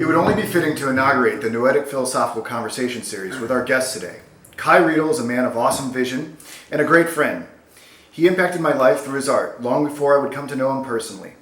would only be fitting to inaugurate the Noetic Philosophical Conversation series with our guest today. Kai Riedl is a man of awesome vision and a great friend. He impacted my life through his art, long before I would come to know him personally.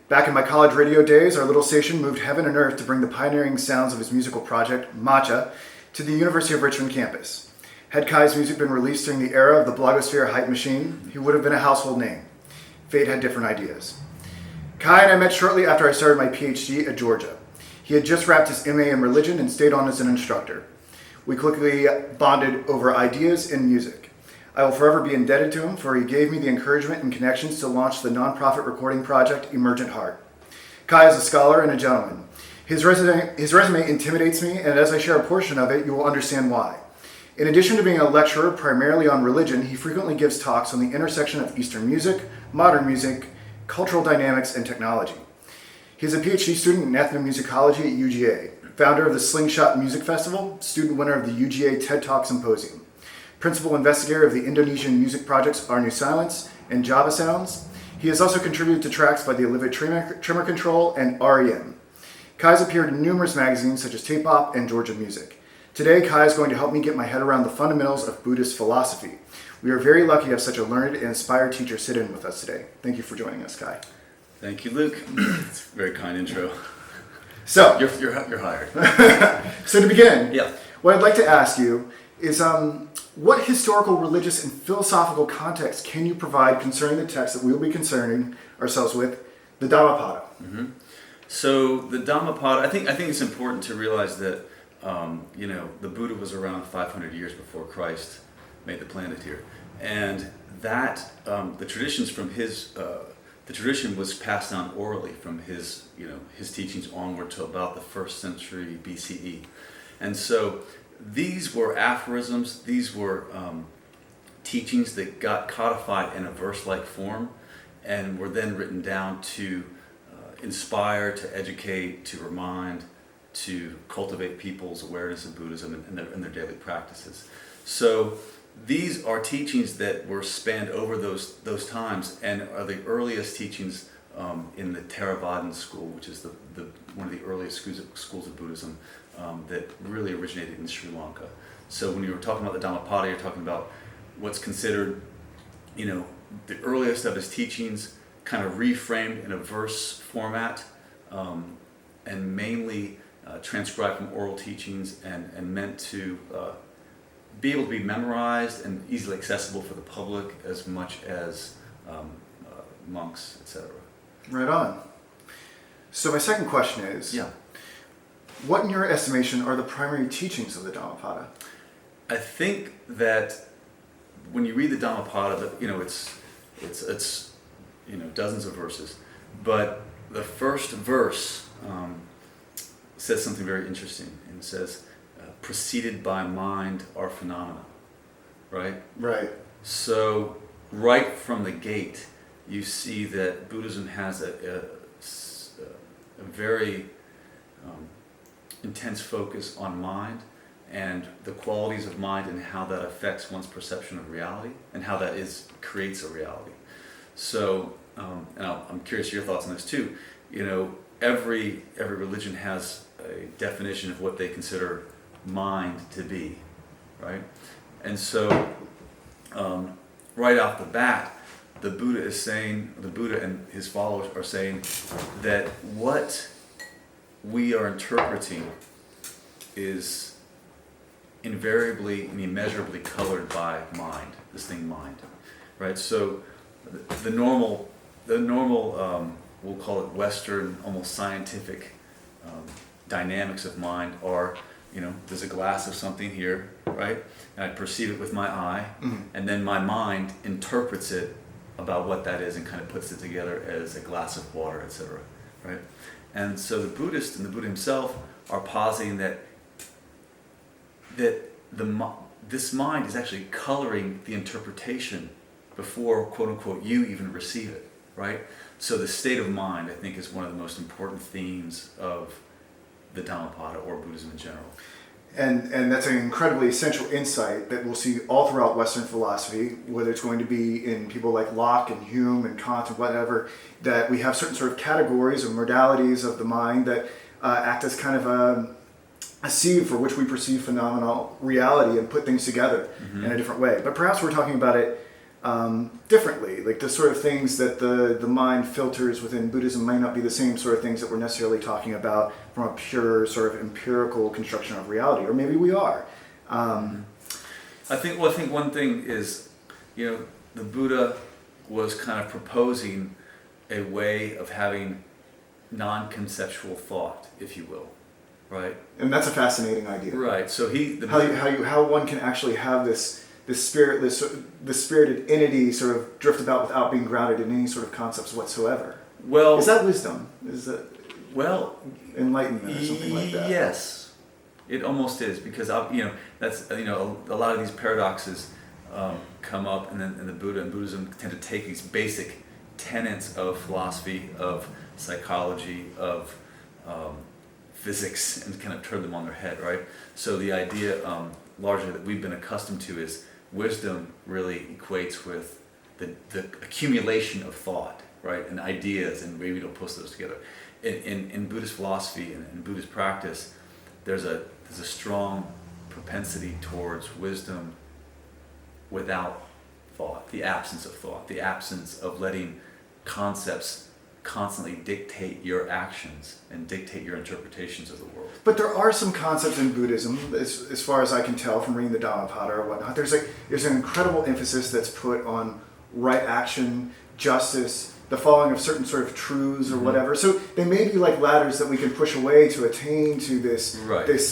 Back in my college radio days, our little station moved heaven and earth to bring the pioneering sounds of his musical project, Matcha, to the University of Richmond campus. Had Kai's music been released during the era of the blogosphere hype machine, he would have been a household name. Fate had different ideas. Kai and I met shortly after I started my PhD at Georgia. He had just wrapped his MA in religion and stayed on as an instructor. We quickly bonded over ideas and music. I will forever be indebted to him, for he gave me the encouragement and connections to launch the nonprofit recording project Emergent Heart. Kai is a scholar and a gentleman. His resume intimidates me, and as I share a portion of it, you will understand why. In addition to being a lecturer primarily on religion, he frequently gives talks on the intersection of Eastern music, modern music, cultural dynamics, and technology. He is a PhD student in ethnomusicology at UGA, founder of the Slingshot Music Festival, student winner of the UGA TED Talk Symposium, principal investigator of the Indonesian music projects Our New Silence and Java Sounds. He has also contributed to tracks by the Olivia Tremor Control and REM. Kai's appeared in numerous magazines such as Tape Op and Georgia Music. Today, Kai is going to help me get my head around the fundamentals of Buddhist philosophy. We are very lucky to have such a learned and inspired teacher sit in with us today. Thank you for joining us, Kai. Thank you, Luke. It's a very kind intro. So You're hired. So to begin, Yeah. what I'd like to ask you is what historical, religious, and philosophical context can you provide concerning the text that we will be concerning ourselves with, the Dhammapada? Mm-hmm. So the Dhammapada, I think it's important to realize that the Buddha was around 500 years before Christ made the planet here, and that the traditions from the tradition was passed down orally from his teachings onward to about the 1st century BCE, and so these were aphorisms. These were teachings that got codified in a verse-like form, and were then written down to inspire, to educate, to remind, to cultivate people's awareness of Buddhism and their daily practices. So these are teachings that were spanned over those times, and are the earliest teachings in the Theravadan school, which is one of the earliest schools of Buddhism that really originated in Sri Lanka. So when you were talking about the Dhammapada, you're talking about what's considered, the earliest of his teachings, kind of reframed in a verse format, and mainly transcribed from oral teachings and meant to be able to be memorized and easily accessible for the public as much as monks, etc. Right on. So my second question is, Yeah. what in your estimation are the primary teachings of the Dhammapada? I think that when you read the Dhammapada, it's dozens of verses, but the first verse says something very interesting, and it says, "Preceded by mind are phenomena," right? Right. So right from the gate, you see that Buddhism has a very intense focus on mind and the qualities of mind and how that affects one's perception of reality and how that creates a reality. So, and I'm curious your thoughts on this too. Every religion has a definition of what they consider mind to be, right? And so, right off the bat, the Buddha and his followers are saying that what we are interpreting is invariably and immeasurably colored by mind, this thing mind, right? So the normal, we'll call it Western, almost scientific dynamics of mind are, there's a glass of something here, right? And I perceive it with my eye, and then my mind interprets it about what that is and kind of puts it together as a glass of water, etc., right? And so the Buddhist and the Buddha himself are positing that this mind is actually coloring the interpretation before, quote unquote, you even receive it, right? So the state of mind, I think, is one of the most important themes of the Dhammapada or Buddhism in general. And that's an incredibly essential insight that we'll see all throughout Western philosophy, whether it's going to be in people like Locke and Hume and Kant and whatever, that we have certain sort of categories or modalities of the mind that act as kind of a sieve for which we perceive phenomenal reality and put things together in a different way. But perhaps we're talking about it differently. Like the sort of things that the mind filters within Buddhism might not be the same sort of things that we're necessarily talking about from a pure sort of empirical construction of reality, or maybe we are. I think one thing is, the Buddha was kind of proposing a way of having non-conceptual thought, if you will, right? And that's a fascinating idea. Right. So how one can actually have this spirited entity sort of drift about without being grounded in any sort of concepts whatsoever. Well, is that wisdom? Is that enlightenment or something like that? Yes, it almost is, because that's a lot of these paradoxes come up, and then the Buddha and Buddhism tend to take these basic tenets of philosophy, of psychology, of physics, and kind of turn them on their head, right? So the idea largely that we've been accustomed to is wisdom really equates with the accumulation of thought, right, and ideas, and maybe don't post those together. In Buddhist philosophy and in Buddhist practice, there's a strong propensity towards wisdom without thought, the absence of thought, the absence of letting concepts constantly dictate your actions and dictate your interpretations of the world. But there are some concepts in Buddhism, as far as I can tell from reading the Dhammapada or whatnot, there's an incredible emphasis that's put on right action, justice, the following of certain sort of truths or whatever. So they may be like ladders that we can push away to attain to this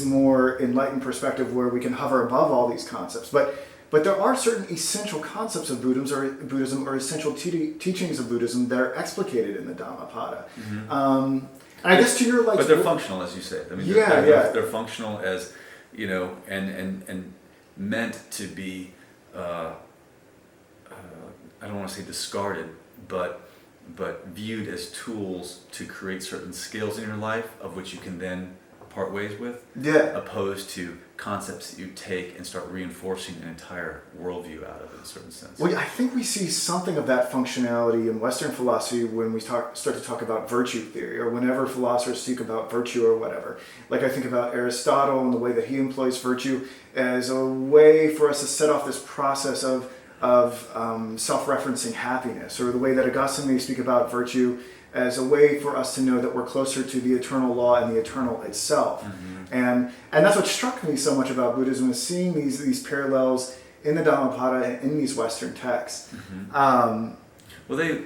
more enlightened perspective where we can hover above all these concepts. But there are certain essential concepts of Buddhism or essential teachings of Buddhism that are explicated in the Dhammapada. And I guess to your but they're functional, as you say. I mean, they're functional as and meant to be. I don't want to say discarded, but viewed as tools to create certain skills in your life, of which you can then part ways with. Yeah. Opposed to concepts that you take and start reinforcing an entire worldview out of, in a certain sense. Well, I think we see something of that functionality in Western philosophy when we start to talk about virtue theory, or whenever philosophers speak about virtue or whatever. Like I think about Aristotle and the way that he employs virtue as a way for us to set off this process of self-referencing happiness, or the way that Augustine may speak about virtue as a way for us to know that we're closer to the eternal law and the eternal itself. And that's what struck me so much about Buddhism, is seeing these parallels in the Dhammapada and in these Western texts. Well, they,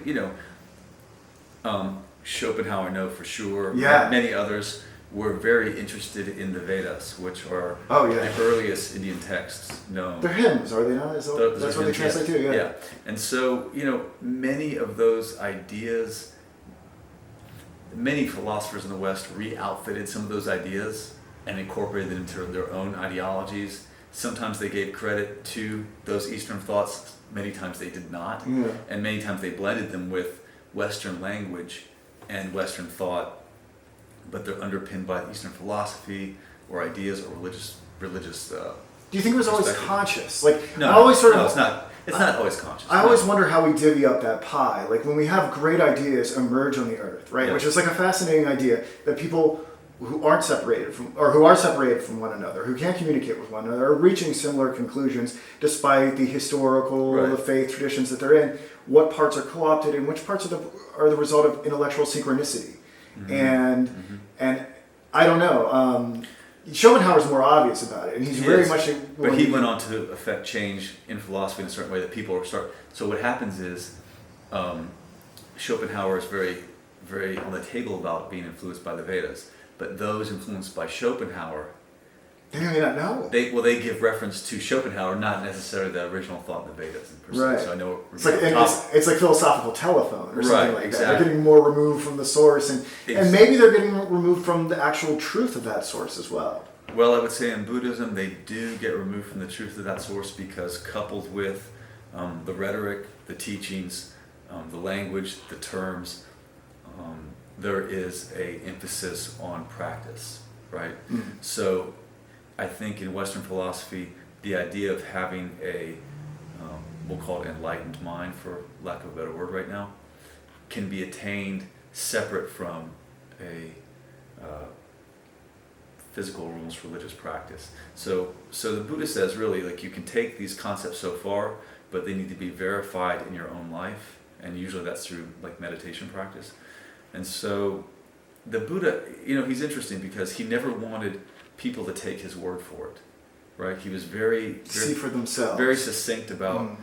Schopenhauer, I know for sure. Yeah. Many others were very interested in the Vedas, which are the earliest Indian texts known. They're hymns, are they not? That's what they translate to, Yeah. And so, many of those ideas, many philosophers in the West re-outfitted some of those ideas and incorporated them into their own ideologies. Sometimes they gave credit to those Eastern thoughts, many times they did not. Yeah. And many times they blended them with Western language and Western thought, but they're underpinned by Eastern philosophy or ideas or religious Do you think it was always conscious? No, it's not. It's not always conscious. I always wonder how we divvy up that pie. Like when we have great ideas emerge on the earth, right? Yeah. Which is like a fascinating idea that people who are separated from one another, who can't communicate with one another, are reaching similar conclusions despite the historical, the faith traditions that they're in. What parts are co-opted and which parts are the result of intellectual synchronicity? And I don't know. Schopenhauer's more obvious about it, and he's very much. But he went on to affect change in philosophy in a certain way that people start. So what happens is, Schopenhauer is very, very on the table about being influenced by the Vedas. But those influenced by Schopenhauer, they may not know. They give reference to Schopenhauer, not necessarily the original thought in the Vedas. Right. So I know it's like philosophical telephone or something like that. Exactly. They're getting more removed from the source, and maybe they're getting removed from the actual truth of that source as well. Well, I would say in Buddhism they do get removed from the truth of that source, because coupled with the rhetoric, the teachings, the language, the terms, there is a emphasis on practice, right? So I think in Western philosophy, the idea of having a, we'll call it enlightened mind, for lack of a better word right now, can be attained separate from a physical rules, religious practice. So the Buddha says really, like, you can take these concepts so far, but they need to be verified in your own life, and usually that's through like meditation practice. And so the Buddha, he's interesting because he never wanted people to take his word for it, right? He was very see for themselves, very succinct about,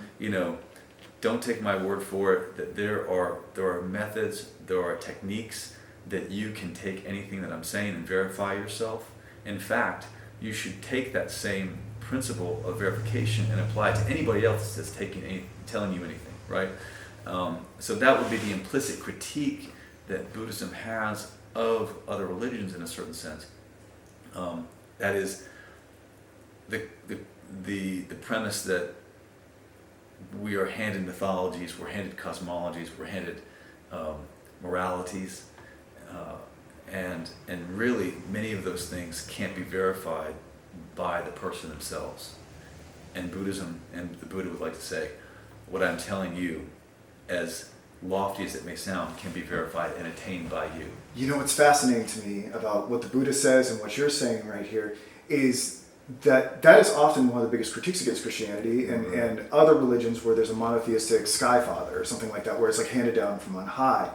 don't take my word for it, that there are methods, there are techniques that you can take anything that I'm saying and verify yourself. In fact, you should take that same principle of verification and apply it to anybody else that's telling you anything, right? So that would be the implicit critique that Buddhism has of other religions in a certain sense. That is the premise that we are handed mythologies, we're handed cosmologies, we're handed moralities, and really many of those things can't be verified by the person themselves. And Buddhism and the Buddha would like to say, what I'm telling you, as lofty as it may sound, can be verified and attained by you. What's fascinating to me about what the Buddha says and what you're saying right here is that is often one of the biggest critiques against Christianity and other religions where there's a monotheistic sky father or something like that, where it's like handed down from on high,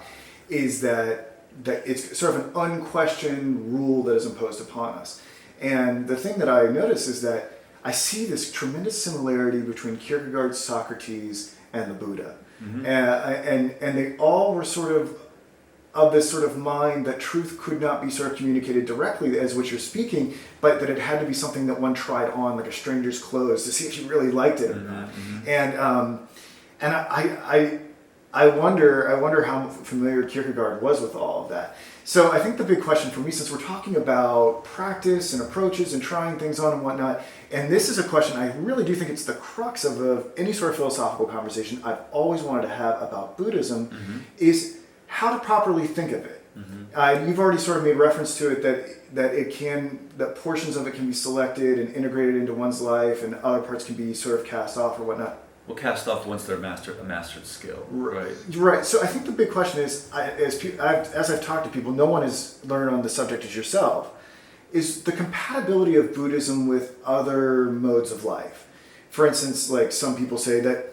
is that it's sort of an unquestioned rule that is imposed upon us. And the thing that I notice is that I see this tremendous similarity between Kierkegaard's Socrates and the Buddha. Mm-hmm. And they all were sort of this sort of mind that truth could not be sort of communicated directly as what you're speaking, but that it had to be something that one tried on like a stranger's clothes to see if you really liked it or not. Mm-hmm. And I wonder how familiar Kierkegaard was with all of that. So I think the big question for me, since we're talking about practice and approaches and trying things on and whatnot, and this is a question I really do think it's the crux of any sort of philosophical conversation I've always wanted to have about Buddhism, mm-hmm. is how to properly think of it. Mm-hmm. You've already sort of made reference to it that portions of it can be selected and integrated into one's life, and other parts can be sort of cast off or whatnot. Well, cast off once they're a mastered skill, right? Right. So I think the big question is, as I've talked to people, no one has learned on the subject as yourself, is the compatibility of Buddhism with other modes of life. For instance, like some people say that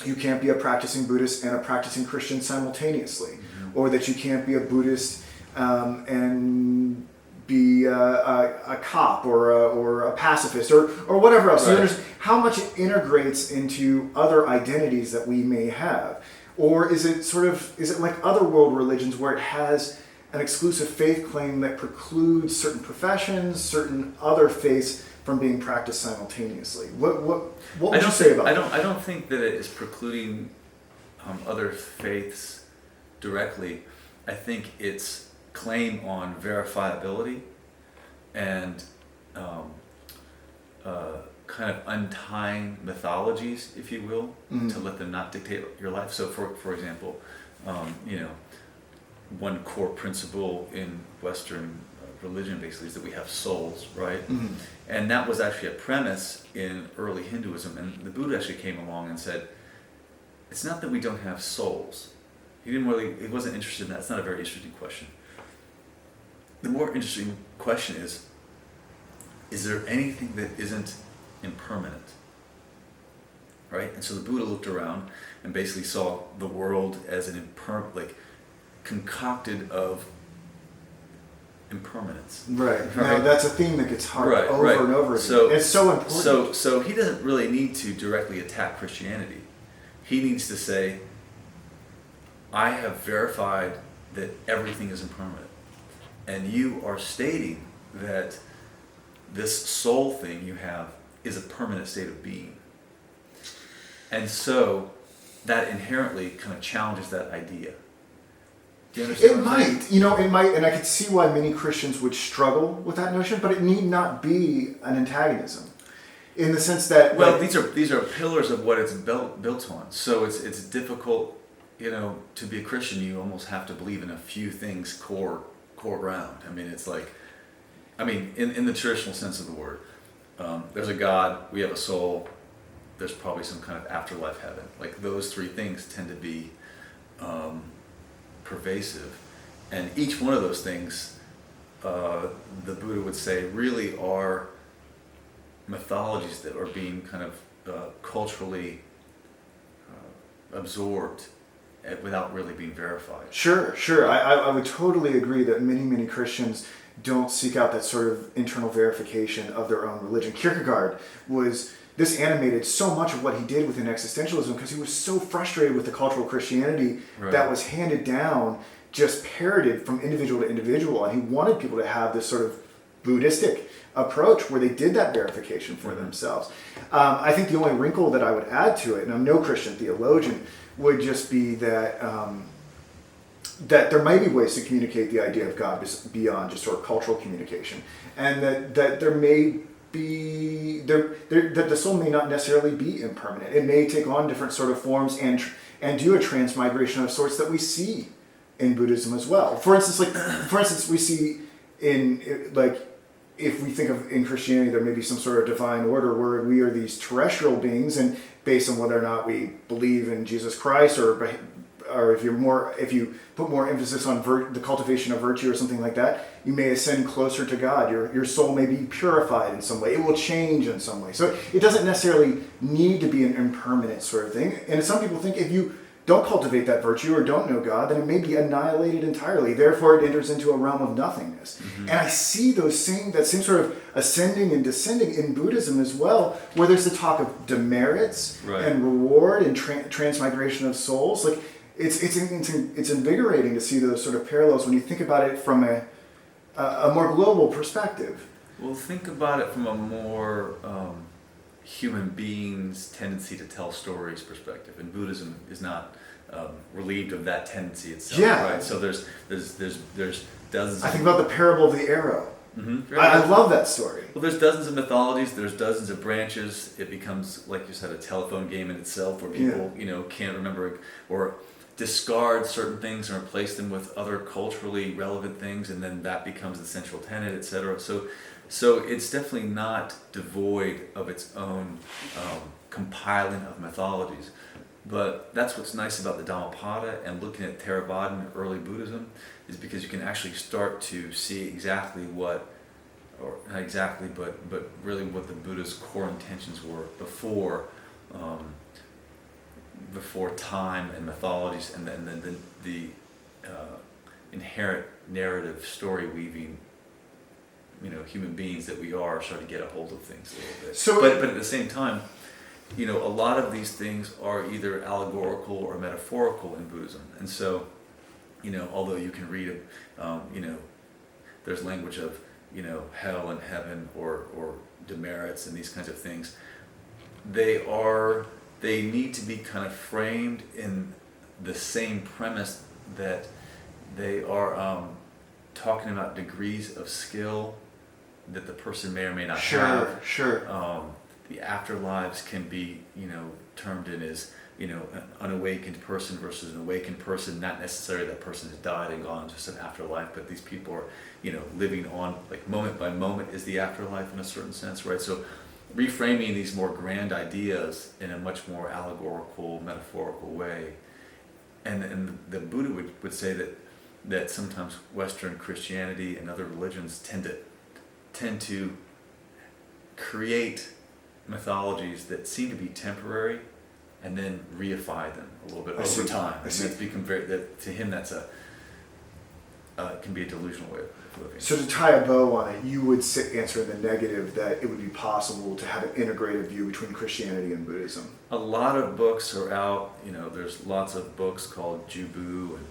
you can't be a practicing Buddhist and a practicing Christian simultaneously, mm-hmm. or that you can't be a Buddhist and be a cop or a pacifist or whatever else. Right. So how much it integrates into other identities that we may have, or is it like other world religions where it has an exclusive faith claim that precludes certain professions, certain other faiths from being practiced simultaneously? What would you say about that? I don't think that it is precluding other faiths directly. I think it's claim on verifiability and kind of untying mythologies, if you will, mm-hmm. to let them not dictate your life. So, for example, one core principle in Western religion basically is that we have souls, right? Mm-hmm. And that was actually a premise in early Hinduism, and the Buddha actually came along and said, it's not that we don't have souls. He wasn't interested in that. It's not a very interesting question. The more interesting question is there anything that isn't impermanent? Right? And so the Buddha looked around and basically saw the world as an concocted of impermanence. Right. Now that's a theme that gets harped over and over again. So, it's so important. So he doesn't really need to directly attack Christianity. He needs to say, I have verified that everything is impermanent. And you are stating that this soul thing you have is a permanent state of being. And so that inherently kind of challenges that idea. Do you understand? It might, and I could see why many Christians would struggle with that notion, but it need not be an antagonism. In the sense that... Well, these are pillars of what it's built on. So it's difficult, to be a Christian, you almost have to believe in a few things core ground. I mean, it's like, in the traditional sense of the word, there's a God, we have a soul, there's probably some kind of afterlife heaven. Like those three things tend to be pervasive, and each one of those things the Buddha would say really are mythologies that are being kind of culturally absorbed without really being verified. Sure. I would totally agree that many Christians don't seek out that sort of internal verification of their own religion. Kierkegaard this animated so much of what he did within existentialism because he was so frustrated with the cultural Christianity that was handed down, just parroted from individual to individual, and he wanted people to have this sort of Buddhistic approach where they did that verification for themselves. I think the only wrinkle that I would add to it, and I'm no Christian theologian, would just be that that there may be ways to communicate the idea of God beyond just sort of cultural communication, and that there may be that the soul may not necessarily be impermanent. It may take on different sort of forms and do a transmigration of sorts that we see in Buddhism as well. For instance, we see in if we think of in Christianity, there may be some sort of divine order where we are these terrestrial beings, and based on whether or not we believe in Jesus Christ, or if you put more emphasis on the cultivation of virtue or something like that, you may ascend closer to God. Your soul may be purified in some way. It will change in some way. So it doesn't necessarily need to be an impermanent sort of thing. And some people think if you don't cultivate that virtue or don't know God, then it may be annihilated entirely. Therefore, it enters into a realm of nothingness. Mm-hmm. And I see that same sort of ascending and descending in Buddhism as well, where there's the talk of demerits and reward and transmigration of souls. Like it's invigorating to see those sort of parallels when you think about it from a more global perspective. Well, think about it from a more human being's tendency to tell stories perspective, and Buddhism is not relieved of that tendency itself. Yeah. Right. So there's dozens. I think about the parable of the arrow. Mm-hmm. I love that story. Well, there's dozens of mythologies. There's dozens of branches. It becomes, like you said, a telephone game in itself, where people can't remember or discard certain things and replace them with other culturally relevant things, and then that becomes the central tenet, etc. So it's definitely not devoid of its own compiling of mythologies. But that's what's nice about the Dhammapada and looking at Theravadan, early Buddhism, is because you can actually start to see exactly what, or not exactly, but really what the Buddha's core intentions were before time and mythologies, and then the inherent narrative story weaving, human beings that we are, start to get a hold of things a little bit. So, but at the same time, a lot of these things are either allegorical or metaphorical in Buddhism, and so, although you can read, there's language of, hell and heaven or demerits and these kinds of things. They need to be kind of framed in the same premise that they are talking about degrees of skill that the person may or may not have. Sure. The afterlives can be, termed in as, an unawakened person versus an awakened person. Not necessarily that person has died and gone to some afterlife, but these people are, living on, like, moment by moment is the afterlife in a certain sense, right? So reframing these more grand ideas in a much more allegorical, metaphorical way. And the Buddha would say that sometimes Western Christianity and other religions tend to create mythologies that seem to be temporary and then reify them a little bit over time. And that's become to him that's can be a delusional way of living. So to tie a bow on it, you would answer in the negative that it would be possible to have an integrated view between Christianity and Buddhism. A lot of books are out. There's lots of books called Jubu and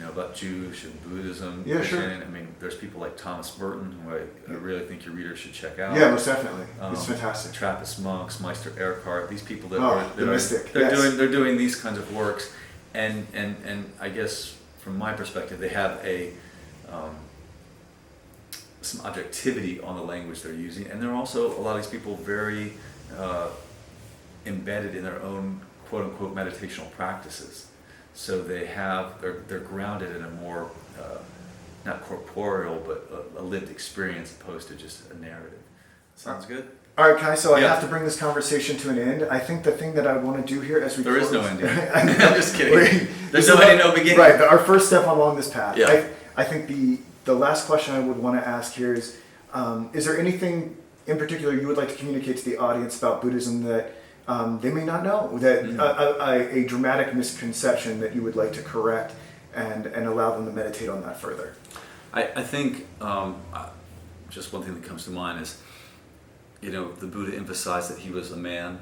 about Jewish and Buddhism. Yeah, sure. I mean, there's people like Thomas Merton, who I really think your readers should check out. Yeah, most definitely. It's fantastic. Trappist monks, Meister Eckhart, these people that mystic. They're doing these kinds of works, and I guess from my perspective, they have some objectivity on the language they're using, and they're also, a lot of these people, very embedded in their own quote-unquote meditational practices. So they're grounded in a more, not corporeal, but a lived experience opposed to just a narrative. Sounds good? All right, Kai, so I have to bring this conversation to an end. I think the thing that I want to do here as we There close... is no ending. I'm just kidding. There's no ending, no beginning. Right, our first step along this path. Yeah. I think the the last question I would want to ask here is there anything in particular you would like to communicate to the audience about Buddhism that they may not know, that a dramatic misconception that you would like to correct and allow them to meditate on that further? I think just one thing that comes to mind is, the Buddha emphasized that he was a man,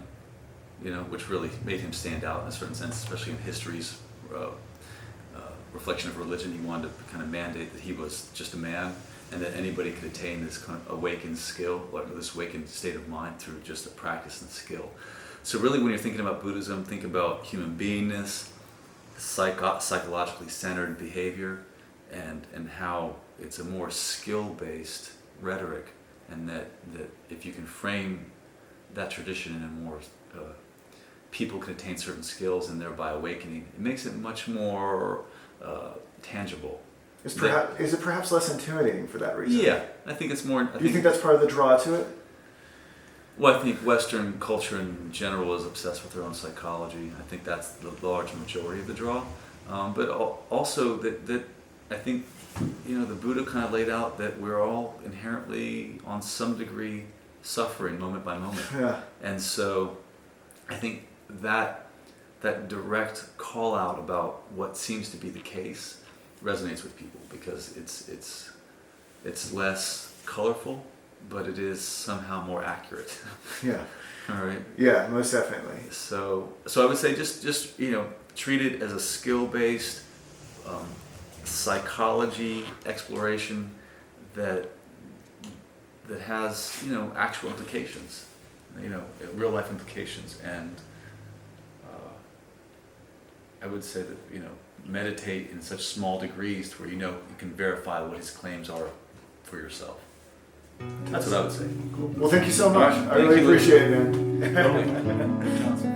which really made him stand out in a certain sense, especially in history's reflection of religion. He wanted to kind of mandate that he was just a man, and that anybody could attain this kind of awakened skill, like this awakened state of mind through just a practice and skill. So really, when you're thinking about Buddhism, think about human beingness, psychologically centered behavior, and how it's a more skill-based rhetoric, and that if you can frame that tradition in a more people can attain certain skills and thereby awakening, it makes it much more tangible. Is it perhaps less intimidating for that reason? Yeah, I think it's more. Do you think that's part of the draw to it? Well, I think Western culture in general is obsessed with their own psychology. I think that's the large majority of the draw. But also that I think, the Buddha kind of laid out that we're all inherently, on some degree, suffering moment by moment. Yeah. And so I think that direct call out about what seems to be the case resonates with people, because it's less colorful, but it is somehow more accurate. Yeah. All right. Yeah, most definitely. So I would say just treat it as a skill-based psychology exploration that has actual implications, real life implications, and I would say that meditate in such small degrees to where you can verify what his claims are for yourself. That's what I would say. Well, thank you so much. I really appreciate it, man. Totally.